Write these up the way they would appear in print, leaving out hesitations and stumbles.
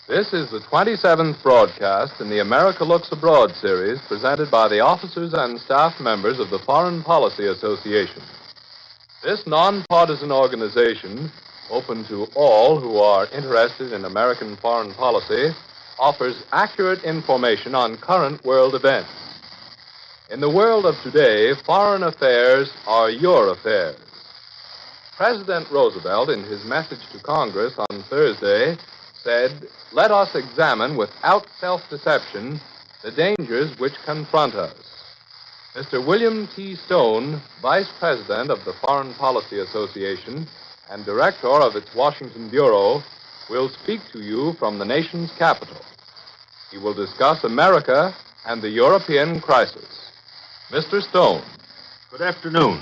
This is the 27th broadcast in the America Looks Abroad series presented by the officers and staff members of the Foreign Policy Association. This nonpartisan organization, open to all who are interested in American foreign policy, offers accurate information on current world events. In the world of today, foreign affairs are your affairs. President Roosevelt, in his message to Congress on Thursday, said, "Let us examine without self-deception the dangers which confront us." Mr. William T. Stone, Vice President of the Foreign Policy Association and Director of its Washington Bureau, will speak to you from the nation's capital. He will discuss America and the European crisis. Mr. Stone. Good afternoon.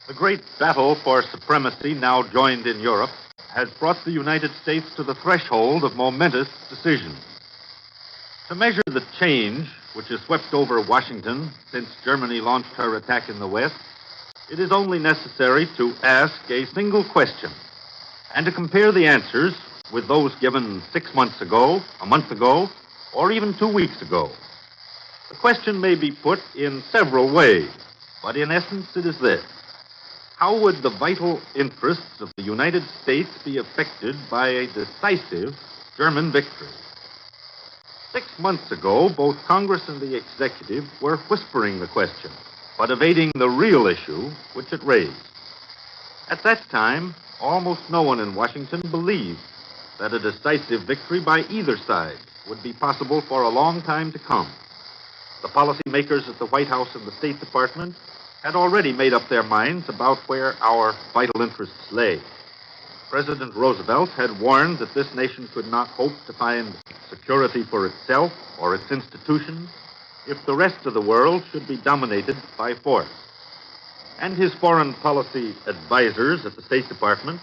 The great battle for supremacy now joined in Europe has brought the United States to the threshold of momentous decisions. To measure the change which has swept over Washington since Germany launched her attack in the West, it is only necessary to ask a single question and to compare the answers with those given 6 months ago, a month ago, or even 2 weeks ago. The question may be put in several ways, but in essence it is this: how would the vital interests of the United States be affected by a decisive German victory? 6 months ago, both Congress and the executive were whispering the question, but evading the real issue which it raised. At that time, almost no one in Washington believed that a decisive victory by either side would be possible for a long time to come. The policymakers at the White House and the State Department had already made up their minds about where our vital interests lay. President Roosevelt had warned that this nation could not hope to find security for itself or its institutions if the rest of the world should be dominated by force. And his foreign policy advisors at the State Department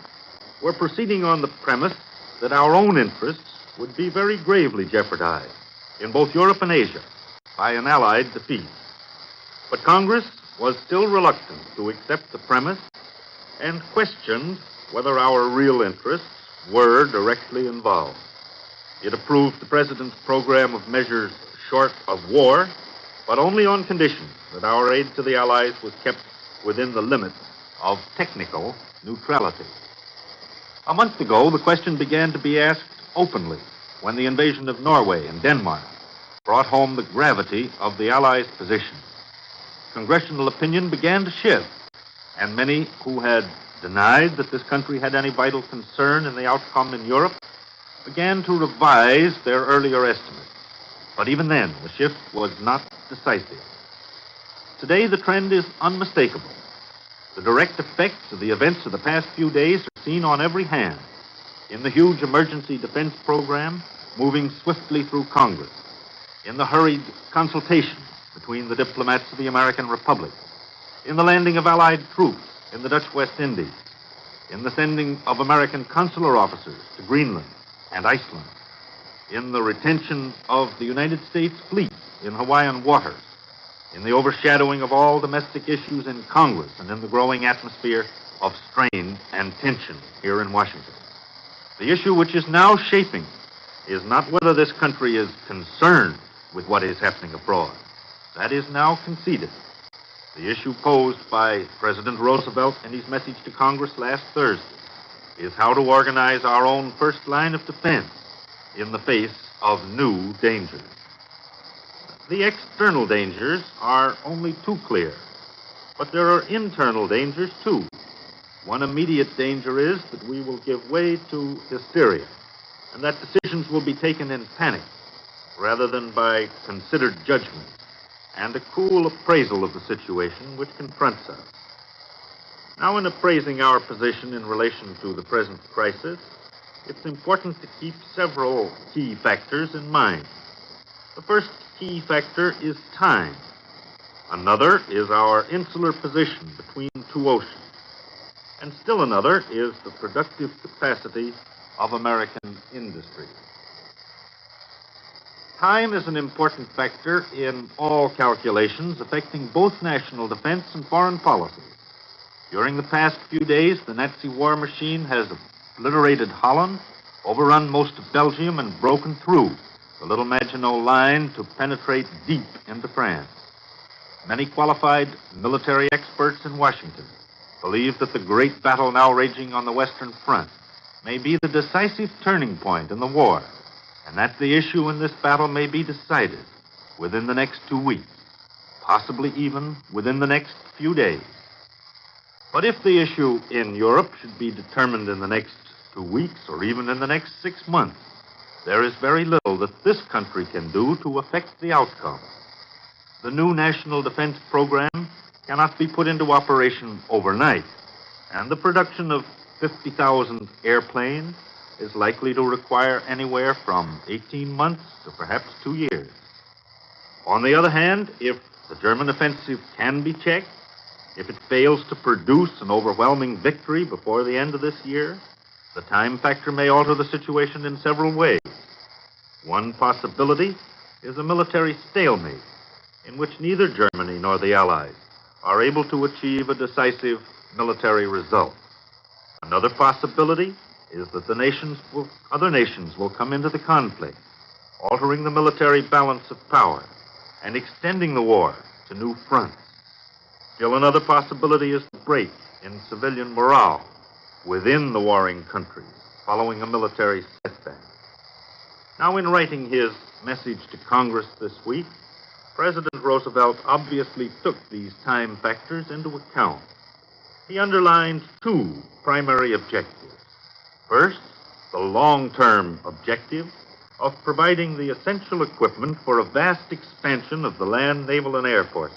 were proceeding on the premise that our own interests would be very gravely jeopardized in both Europe and Asia by an Allied defeat. But Congress was still reluctant to accept the premise and questioned whether our real interests were directly involved. It approved the president's program of measures short of war, but only on condition that our aid to the Allies was kept within the limits of technical neutrality. A month ago, the question began to be asked openly when the invasion of Norway and Denmark brought home the gravity of the Allies' position. Congressional opinion began to shift, and many who had denied that this country had any vital concern in the outcome in Europe began to revise their earlier estimates. But even then, the shift was not decisive. Today, the trend is unmistakable. The direct effects of the events of the past few days are seen on every hand in the huge emergency defense program moving swiftly through Congress, in the hurried consultation between the diplomats of the American Republic, in the landing of Allied troops in the Dutch West Indies, in the sending of American consular officers to Greenland and Iceland, in the retention of the United States fleet in Hawaiian waters, in the overshadowing of all domestic issues in Congress, and in the growing atmosphere of strain and tension here in Washington. The issue which is now shaping is not whether this country is concerned with what is happening abroad. That is now conceded. The issue posed by President Roosevelt in his message to Congress last Thursday is how to organize our own first line of defense in the face of new dangers. The external dangers are only too clear, but there are internal dangers too. One immediate danger is that we will give way to hysteria, and that decisions will be taken in panic rather than by considered judgment and a cool appraisal of the situation which confronts us. Now, in appraising our position in relation to the present crisis, it's important to keep several key factors in mind. The first key factor is time. Another is our insular position between two oceans. And still another is the productive capacity of American industry. Time is an important factor in all calculations affecting both national defense and foreign policy. During the past few days, the Nazi war machine has obliterated Holland, overrun most of Belgium, and broken through the little Maginot Line to penetrate deep into France. Many qualified military experts in Washington believe that the great battle now raging on the Western Front may be the decisive turning point in the war, and that the issue in this battle may be decided within the next 2 weeks, possibly even within the next few days. But if the issue in Europe should be determined in the next 2 weeks or even in the next 6 months, there is very little that this country can do to affect the outcome. The new National Defense Program cannot be put into operation overnight, and the production of 50,000 airplanes is likely to require anywhere from 18 months to perhaps 2 years. On the other hand, if the German offensive can be checked, if it fails to produce an overwhelming victory before the end of this year, the time factor may alter the situation in several ways. One possibility is a military stalemate in which neither Germany nor the Allies are able to achieve a decisive military result. Another possibility is that other nations will come into the conflict, altering the military balance of power and extending the war to new fronts. Still another possibility is the break in civilian morale within the warring countries following a military setback. Now, in writing his message to Congress this week, President Roosevelt obviously took these time factors into account. He underlined 2 primary objectives. First, the long-term objective of providing the essential equipment for a vast expansion of the land, naval, and air forces.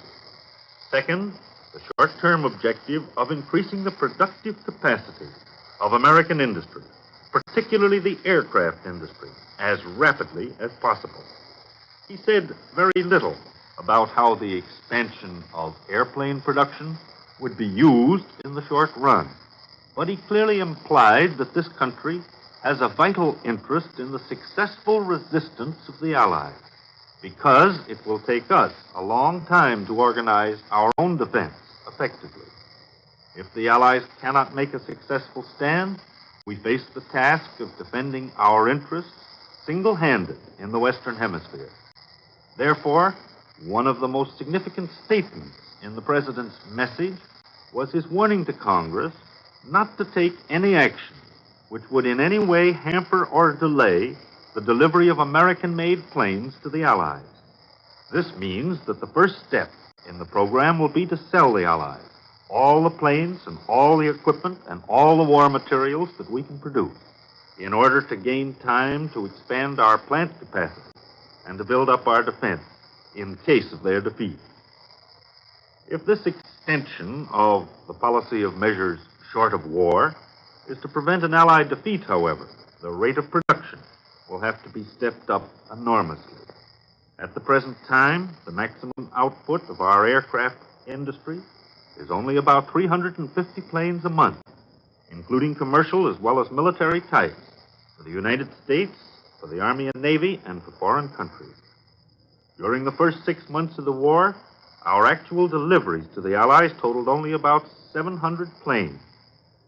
Second, the short-term objective of increasing the productive capacity of American industry, particularly the aircraft industry, as rapidly as possible. He said very little about how the expansion of airplane production would be used in the short run, but he clearly implied that this country has a vital interest in the successful resistance of the Allies, because it will take us a long time to organize our own defense effectively. If the Allies cannot make a successful stand, we face the task of defending our interests single-handed in the Western Hemisphere. Therefore, one of the most significant statements in the President's message was his warning to Congress not to take any action which would in any way hamper or delay the delivery of American-made planes to the Allies. This means that the first step in the program will be to sell the Allies all the planes and all the equipment and all the war materials that we can produce in order to gain time to expand our plant capacity and to build up our defense in case of their defeat. If this extension of the policy of measures short of war is to prevent an Allied defeat, however, the rate of production will have to be stepped up enormously. At the present time, the maximum output of our aircraft industry is only about 350 planes a month, including commercial as well as military types, for the United States, for the Army and Navy, and for foreign countries. During the first 6 months of the war, our actual deliveries to the Allies totaled only about 700 planes,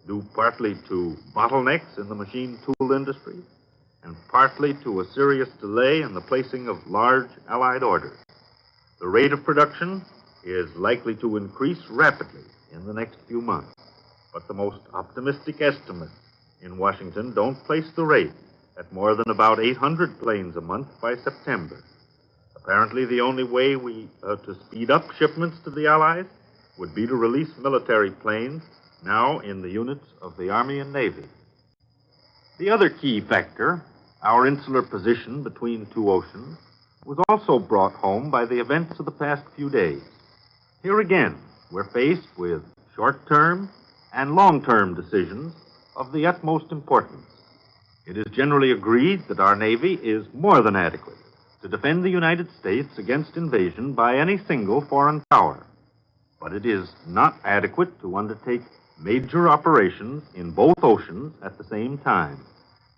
due partly to bottlenecks in the machine tool industry and partly to a serious delay in the placing of large Allied orders. The rate of production is likely to increase rapidly in the next few months, but the most optimistic estimates in Washington don't place the rate at more than about 800 planes a month by September. Apparently, the only way to speed up shipments to the Allies would be to release military planes now in the units of the Army and Navy. The other key factor, our insular position between 2 oceans, was also brought home by the events of the past few days. Here again, we're faced with short-term and long-term decisions of the utmost importance. It is generally agreed that our Navy is more than adequate to defend the United States against invasion by any single foreign power. But it is not adequate to undertake major operations in both oceans at the same time.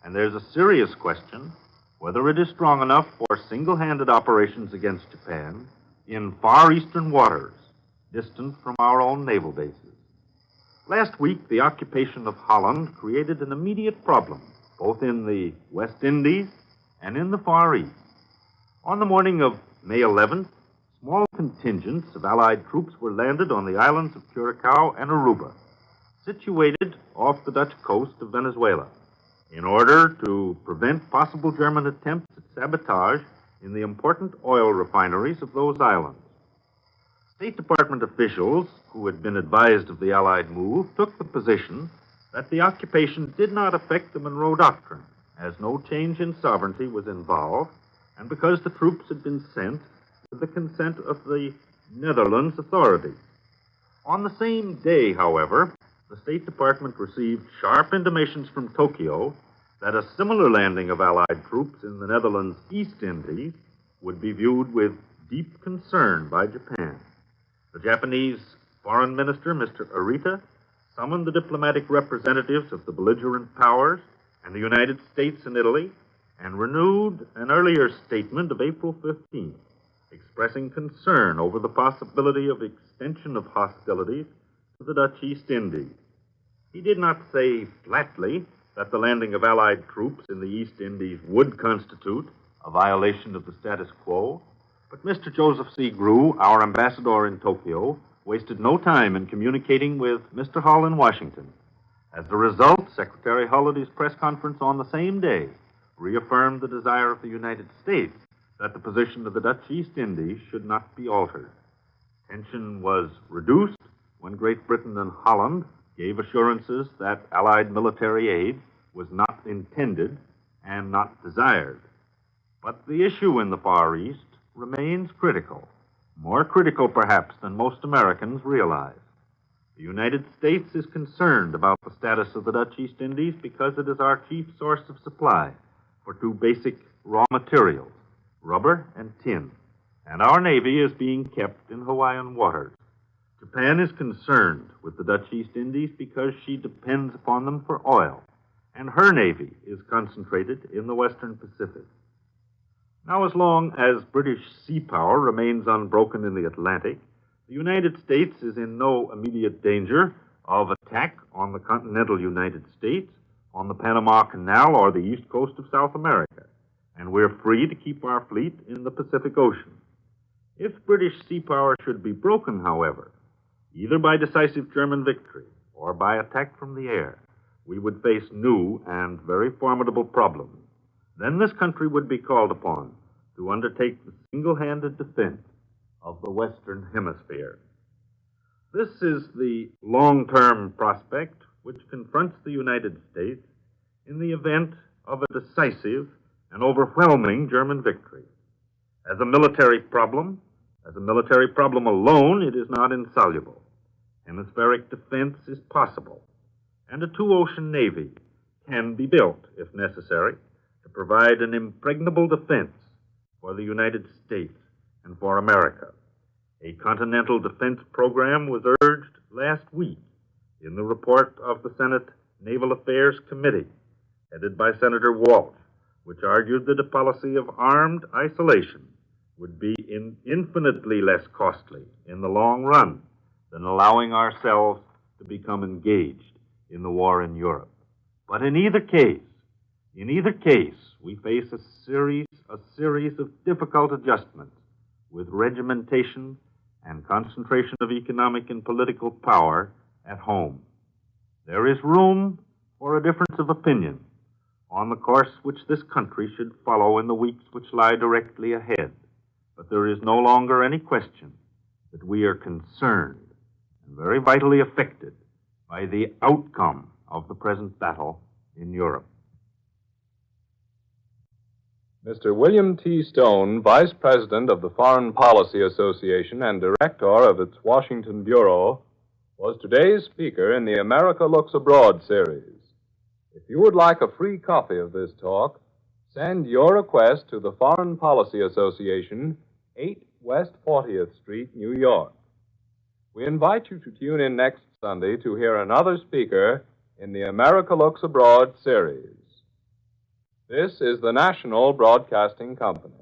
And there's a serious question whether it is strong enough for single-handed operations against Japan in far eastern waters, distant from our own naval bases. Last week, the occupation of Holland created an immediate problem both in the West Indies and in the Far East. On the morning of May 11th, small contingents of Allied troops were landed on the islands of Curacao and Aruba, situated off the Dutch coast of Venezuela, in order to prevent possible German attempts at sabotage in the important oil refineries of those islands. State Department officials who had been advised of the Allied move took the position that the occupation did not affect the Monroe Doctrine, as no change in sovereignty was involved, and because the troops had been sent with the consent of the Netherlands authorities. On the same day, however, the State Department received sharp intimations from Tokyo that a similar landing of Allied troops in the Netherlands East Indies would be viewed with deep concern by Japan. The Japanese Foreign Minister, Mr. Arita, summoned the diplomatic representatives of the belligerent powers and the United States and Italy, and renewed an earlier statement of April 15th, expressing concern over the possibility of extension of hostilities to the Dutch East Indies. He did not say flatly that the landing of Allied troops in the East Indies would constitute a violation of the status quo, but Mr. Joseph C. Grew, our ambassador in Tokyo, wasted no time in communicating with Mr. Hull in Washington. As a result, Secretary Hull at his press conference on the same day reaffirmed the desire of the United States that the position of the Dutch East Indies should not be altered. Tension was reduced when Great Britain and Holland gave assurances that Allied military aid was not intended and not desired. But the issue in the Far East remains critical, more critical perhaps than most Americans realize. The United States is concerned about the status of the Dutch East Indies because it is our chief source of supply for two basic raw materials, rubber and tin, and our Navy is being kept in Hawaiian waters. Japan is concerned with the Dutch East Indies because she depends upon them for oil, and her Navy is concentrated in the Western Pacific. Now, as long as British sea power remains unbroken in the Atlantic, the United States is in no immediate danger of attack on the continental United States, on the Panama Canal, or the east coast of South America, and we're free to keep our fleet in the Pacific Ocean. If British sea power should be broken, however, either by decisive German victory or by attack from the air, we would face new and very formidable problems. Then this country would be called upon to undertake the single-handed defense of the Western Hemisphere. This is the long-term prospect which confronts the United States in the event of a decisive and overwhelming German victory. As a military problem alone, it is not insoluble. Hemispheric defense is possible, and a two-ocean navy can be built, if necessary, to provide an impregnable defense for the United States and for America. A continental defense program was urged last week in the report of the Senate Naval Affairs Committee, headed by Senator Walsh, which argued that a policy of armed isolation would be infinitely less costly in the long run than allowing ourselves to become engaged in the war in Europe. But in either case, we face a series of difficult adjustments with regimentation and concentration of economic and political power at home. There is room for a difference of opinion on the course which this country should follow in the weeks which lie directly ahead. But there is no longer any question that we are concerned and very vitally affected by the outcome of the present battle in Europe. Mr. William T. Stone, Vice President of the Foreign Policy Association and Director of its Washington Bureau, was today's speaker in the America Looks Abroad series. If you would like a free copy of this talk, send your request to the Foreign Policy Association, 8 West 40th Street, New York. We invite you to tune in next Sunday to hear another speaker in the America Looks Abroad series. This is the National Broadcasting Company.